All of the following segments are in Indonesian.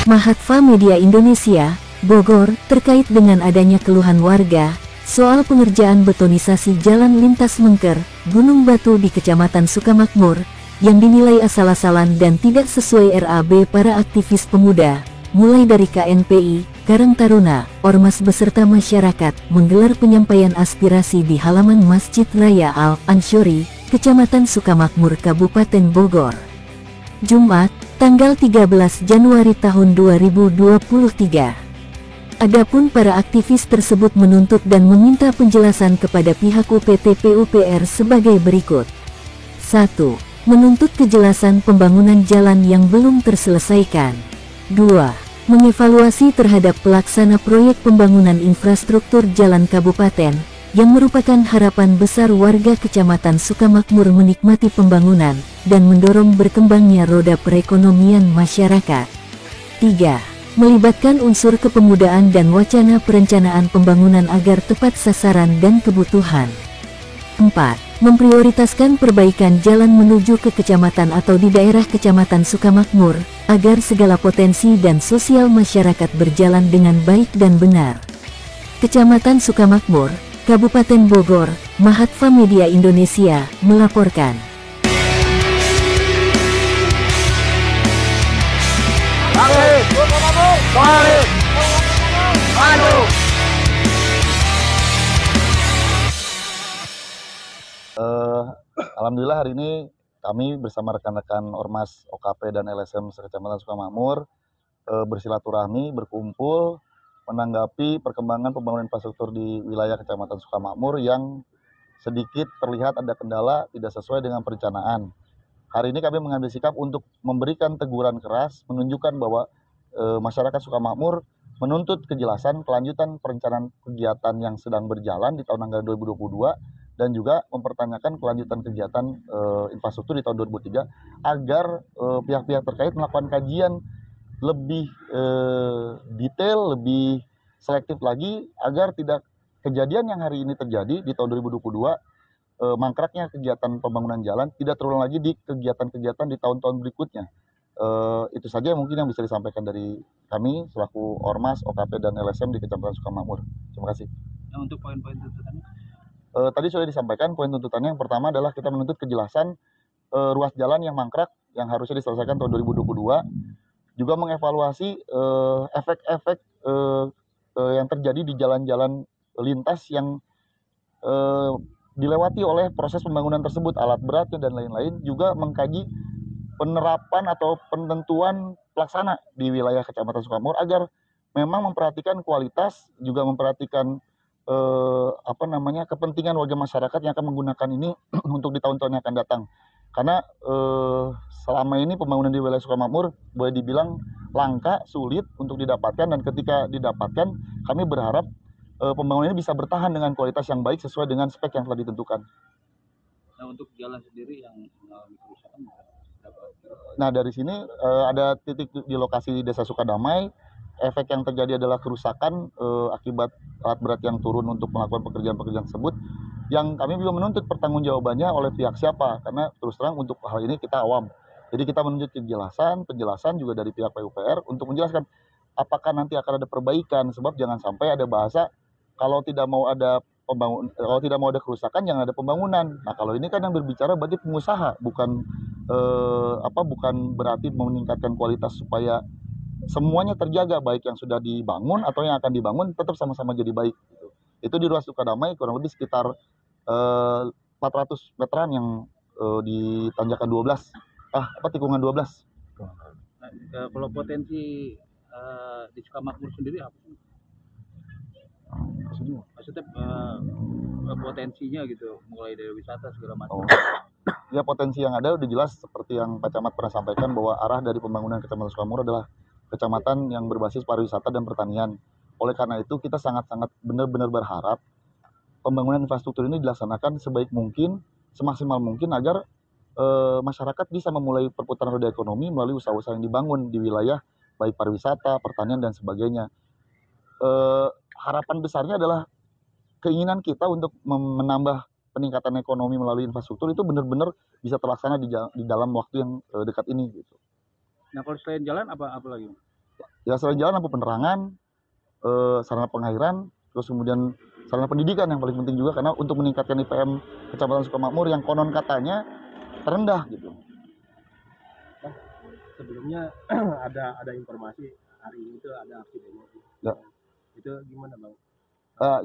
Mahatva Media Indonesia, Bogor, terkait dengan adanya keluhan warga soal pengerjaan betonisasi jalan lintas Mengker, Gunung Batu di Kecamatan Sukamakmur, yang dinilai asal-asalan dan tidak sesuai RAB para aktivis pemuda, mulai dari KNPI, Karang Taruna, Ormas beserta masyarakat, menggelar penyampaian aspirasi di halaman Masjid Raya Al-Ansyuri, Kecamatan Sukamakmur, Kabupaten Bogor. Jumat, tanggal 13 Januari tahun 2023. Adapun para aktivis tersebut menuntut dan meminta penjelasan kepada pihak UPT PUPR sebagai berikut. 1. Menuntut kejelasan pembangunan jalan yang belum terselesaikan. 2. Mengevaluasi terhadap pelaksana proyek pembangunan infrastruktur jalan kabupaten, yang merupakan harapan besar warga Kecamatan Sukamakmur menikmati pembangunan, dan mendorong berkembangnya roda perekonomian masyarakat. 3. Melibatkan unsur kepemudaan dan wacana perencanaan pembangunan agar tepat sasaran dan kebutuhan. 4. Memprioritaskan perbaikan jalan menuju ke kecamatan atau di daerah Kecamatan Sukamakmur, agar segala potensi dan sosial masyarakat berjalan dengan baik dan benar. Kecamatan Sukamakmur, Kabupaten Bogor, Mahatva Media Indonesia, melaporkan. Alhamdulillah hari ini kami bersama rekan-rekan Ormas OKP dan LSM Kecamatan Sukamakmur bersilaturahmi, berkumpul menanggapi perkembangan pembangunan infrastruktur di wilayah Kecamatan Sukamakmur yang sedikit terlihat ada kendala tidak sesuai dengan perencanaan. Hari ini kami mengambil sikap untuk memberikan teguran keras, menunjukkan bahwa masyarakat Sukamakmur menuntut kejelasan kelanjutan perencanaan kegiatan yang sedang berjalan di tahun anggaran 2022 dan juga mempertanyakan kelanjutan kegiatan infrastruktur di tahun 2003 agar pihak-pihak terkait melakukan kajian lebih detail, lebih selektif lagi agar tidak kejadian yang hari ini terjadi di tahun 2022 mangkraknya kegiatan pembangunan jalan tidak terulang lagi di kegiatan-kegiatan di tahun-tahun berikutnya. Itu saja mungkin yang bisa disampaikan dari kami selaku Ormas, OKP, dan LSM di Kecamatan Sukamakmur. Terima kasih. Nah, untuk poin-poin tuntutannya? Tadi sudah disampaikan poin tuntutannya. Yang pertama adalah kita menuntut kejelasan ruas jalan yang mangkrak yang harusnya diselesaikan tahun 2022. Juga mengevaluasi efek-efek yang terjadi di jalan-jalan lintas yang dilewati oleh proses pembangunan tersebut, alat beratnya dan lain-lain. Juga mengkaji penerapan atau penentuan pelaksana di wilayah Kecamatan Sukamakmur agar memang memperhatikan kualitas, juga memperhatikan kepentingan warga masyarakat yang akan menggunakan ini untuk di tahun-tahun yang akan datang. Karena selama ini pembangunan di wilayah Sukamakmur boleh dibilang langka, sulit untuk didapatkan, dan ketika didapatkan kami berharap pembangunan ini bisa bertahan dengan kualitas yang baik sesuai dengan spek yang telah ditentukan. Nah, untuk jalan sendiri yang mengalami kerusakan, nah dari sini ada titik di lokasi Desa Sukadamai. Efek yang terjadi adalah kerusakan akibat alat berat yang turun untuk melakukan pekerjaan-pekerjaan tersebut, yang kami juga menuntut pertanggungjawabannya oleh pihak siapa, karena terus terang untuk hal ini kita awam. Jadi kita menuntut penjelasan juga dari pihak PUPR untuk menjelaskan apakah nanti akan ada perbaikan, sebab jangan sampai ada bahasa kalau tidak mau ada kerusakan jangan ada pembangunan. Nah, kalau ini kan yang berbicara berarti pengusaha, bukan berarti meningkatkan kualitas supaya semuanya terjaga, baik yang sudah dibangun atau yang akan dibangun tetap sama-sama jadi baik. Itu di ruas Sukadamai kurang lebih sekitar 400 meteran yang di tanjakan 12, tikungan 12. Nah, kalau potensi di Sukamakmur sendiri apa sih? Maksudnya potensinya gitu, mulai dari wisata segala macam. Ya, potensi yang ada udah jelas seperti yang Pak Camat pernah sampaikan bahwa arah dari pembangunan Kecamatan Sukamakmur adalah kecamatan yang berbasis pariwisata dan pertanian. Oleh karena itu kita sangat-sangat benar-benar berharap pembangunan infrastruktur ini dilaksanakan sebaik mungkin, semaksimal mungkin agar masyarakat bisa memulai perputaran roda ekonomi melalui usaha-usaha yang dibangun di wilayah baik pariwisata, pertanian dan sebagainya. Harapan besarnya adalah keinginan kita untuk menambah peningkatan ekonomi melalui infrastruktur itu benar-benar bisa terlaksana di dalam waktu yang dekat ini gitu. Nah, kalau selain jalan apa lagi? Ya selain jalan lampu penerangan, sarana pengairan, terus kemudian sarana pendidikan yang paling penting juga, karena untuk meningkatkan IPM Kecamatan Sukamakmur yang konon katanya terendah gitu. Sebelumnya ada informasi hari ini itu ada aksi demo. Ya. Itu gimana Bang?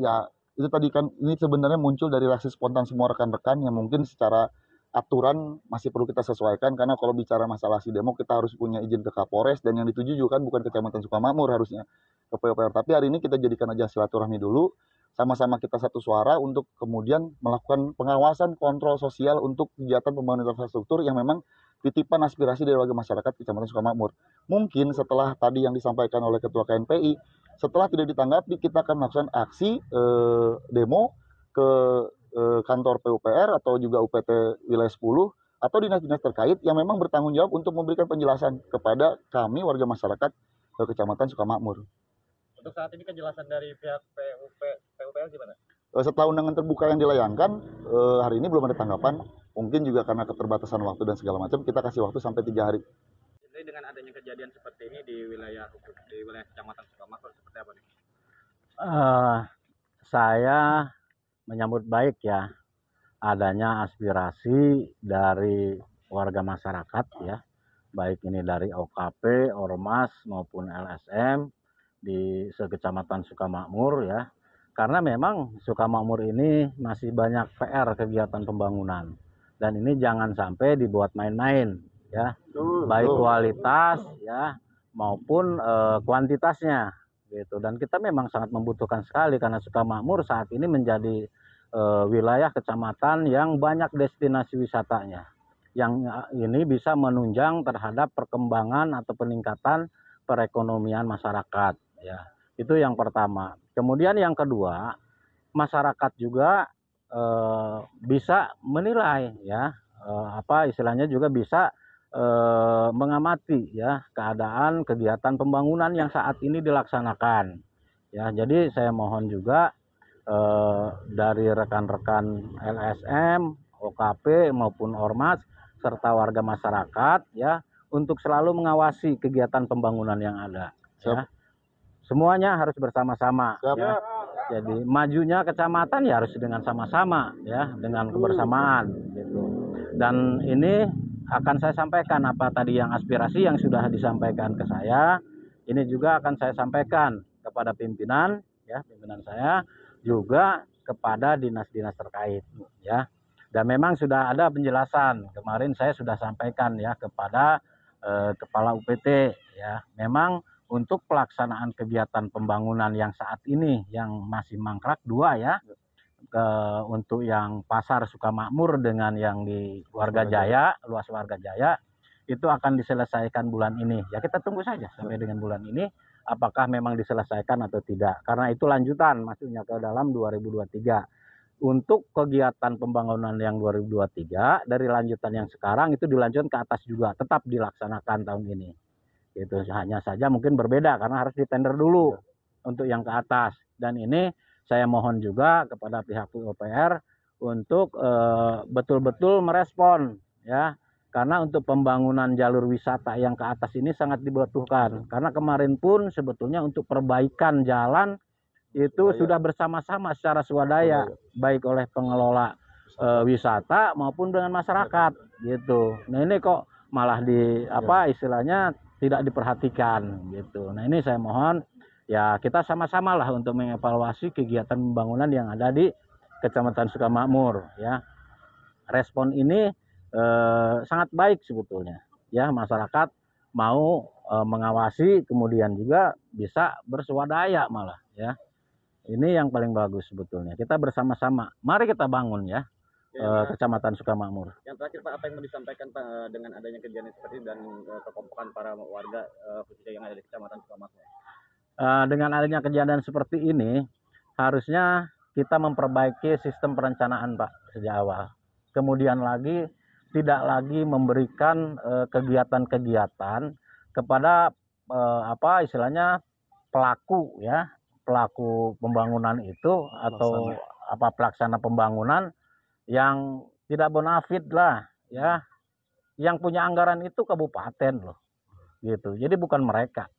Ya itu tadi kan, ini sebenarnya muncul dari reaksi spontan semua rekan-rekan yang mungkin secara aturan masih perlu kita sesuaikan, karena kalau bicara masalah aksi demo kita harus punya izin ke Kapolres, dan yang dituju juga kan bukan Kecamatan Sukamakmur harusnya, ke PUPR. Tapi hari ini kita jadikan aja silaturahmi dulu, sama-sama kita satu suara untuk kemudian melakukan pengawasan kontrol sosial untuk kegiatan pembangunan infrastruktur yang memang titipan aspirasi dari warga masyarakat Kecamatan Sukamakmur. Mungkin setelah tadi yang disampaikan oleh Ketua KNPI, setelah tidak ditanggapi, kita akan melakukan aksi demo ke kantor PUPR atau juga UPT Wilayah 10 atau dinas-dinas terkait yang memang bertanggung jawab untuk memberikan penjelasan kepada kami warga masyarakat Kecamatan Sukamakmur. Untuk saat ini kejelasan dari pihak PUPR gimana? Setelah undangan terbuka yang dilayangkan, hari ini belum ada tanggapan. Mungkin juga karena keterbatasan waktu dan segala macam, kita kasih waktu sampai 3 hari. Jadi dengan adanya kejadian seperti ini di wilayah Kecamatan Sukamakmur seperti apa nih? Saya menyambut baik ya adanya aspirasi dari warga masyarakat ya, baik ini dari OKP, Ormas maupun LSM di sekecamatan Sukamakmur ya. Karena memang Sukamakmur ini masih banyak PR kegiatan pembangunan, dan ini jangan sampai dibuat main-main ya, baik kualitas ya maupun kuantitasnya gitu. Dan kita memang sangat membutuhkan sekali karena Sukamakmur saat ini menjadi wilayah kecamatan yang banyak destinasi wisatanya, yang ini bisa menunjang terhadap perkembangan atau peningkatan perekonomian masyarakat ya. Itu yang pertama. Kemudian yang kedua, masyarakat juga bisa menilai ya, apa istilahnya juga bisa mengamati ya keadaan kegiatan pembangunan yang saat ini dilaksanakan ya. Jadi saya mohon juga dari rekan-rekan LSM, OKP maupun Ormas serta warga masyarakat ya untuk selalu mengawasi kegiatan pembangunan yang ada ya. Semuanya harus bersama-sama ya. Jadi majunya kecamatan ya harus dengan sama-sama ya, dengan kebersamaan gitu. Dan ini akan saya sampaikan apa tadi yang aspirasi yang sudah disampaikan ke saya, ini juga akan saya sampaikan kepada pimpinan ya, pimpinan saya juga kepada dinas-dinas terkait ya. Dan memang sudah ada penjelasan, kemarin saya sudah sampaikan ya kepada kepala UPT ya. Memang untuk pelaksanaan kegiatan pembangunan yang saat ini yang masih mangkrak 2 ya, untuk yang pasar Sukamakmur dengan yang di Warga Jaya, luas Warga Jaya, itu akan diselesaikan bulan ini. Ya kita tunggu saja sampai dengan bulan ini, apakah memang diselesaikan atau tidak. Karena itu lanjutan maksudnya ke dalam 2023. Untuk kegiatan pembangunan yang 2023, dari lanjutan yang sekarang itu dilanjutkan ke atas juga, tetap dilaksanakan tahun ini. Itu hanya saja mungkin berbeda karena harus ditender dulu untuk yang ke atas. Dan ini saya mohon juga kepada pihak PUPR untuk betul-betul merespon ya, karena untuk pembangunan jalur wisata yang ke atas ini sangat dibutuhkan. Karena kemarin pun sebetulnya untuk perbaikan jalan itu sudah bersama-sama secara swadaya, baik oleh pengelola wisata maupun dengan masyarakat gitu. Nah ini kok malah di apa istilahnya tidak diperhatikan gitu. Nah ini saya mohon ya kita sama-sama lah untuk mengevaluasi kegiatan pembangunan yang ada di Kecamatan Sukamakmur ya. Respon ini sangat baik sebetulnya ya, masyarakat mau mengawasi, kemudian juga bisa berswadaya malah ya. Ini yang paling bagus sebetulnya, kita bersama-sama mari kita bangun ya Kecamatan Sukamakmur. Yang terakhir Pak, apa yang mau disampaikan Pak dengan adanya kejadian seperti ini dan kekompakan para warga khususnya yang ada di Kecamatan Sukamakmur? Dengan adanya kejadian seperti ini, harusnya kita memperbaiki sistem perencanaan Pak sejak awal. Kemudian lagi tidak lagi memberikan kegiatan-kegiatan kepada apa istilahnya pelaku ya, pelaku pembangunan itu atau apa pelaksana pembangunan yang tidak bonafit lah ya. Yang punya anggaran itu kabupaten loh gitu. Jadi bukan mereka.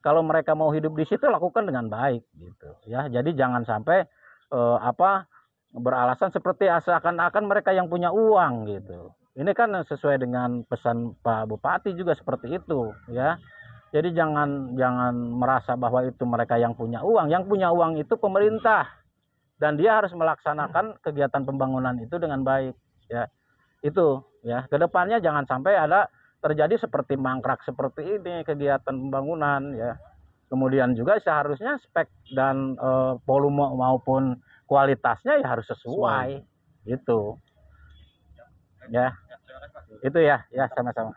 kalau mereka mau hidup di situ lakukan dengan baik gitu ya. Jadi jangan sampai beralasan seperti seakan-akan mereka yang punya uang gitu. Ini kan sesuai dengan pesan Pak Bupati juga seperti itu ya. Jadi jangan merasa bahwa itu mereka yang punya uang. Yang punya uang itu pemerintah, dan dia harus melaksanakan kegiatan pembangunan itu dengan baik ya. Itu ya, kedepannya jangan sampai ada terjadi seperti mangkrak seperti ini kegiatan pembangunan ya. Kemudian juga seharusnya spek dan volume maupun kualitasnya ya harus sesuai gitu ya. Itu ya sama-sama.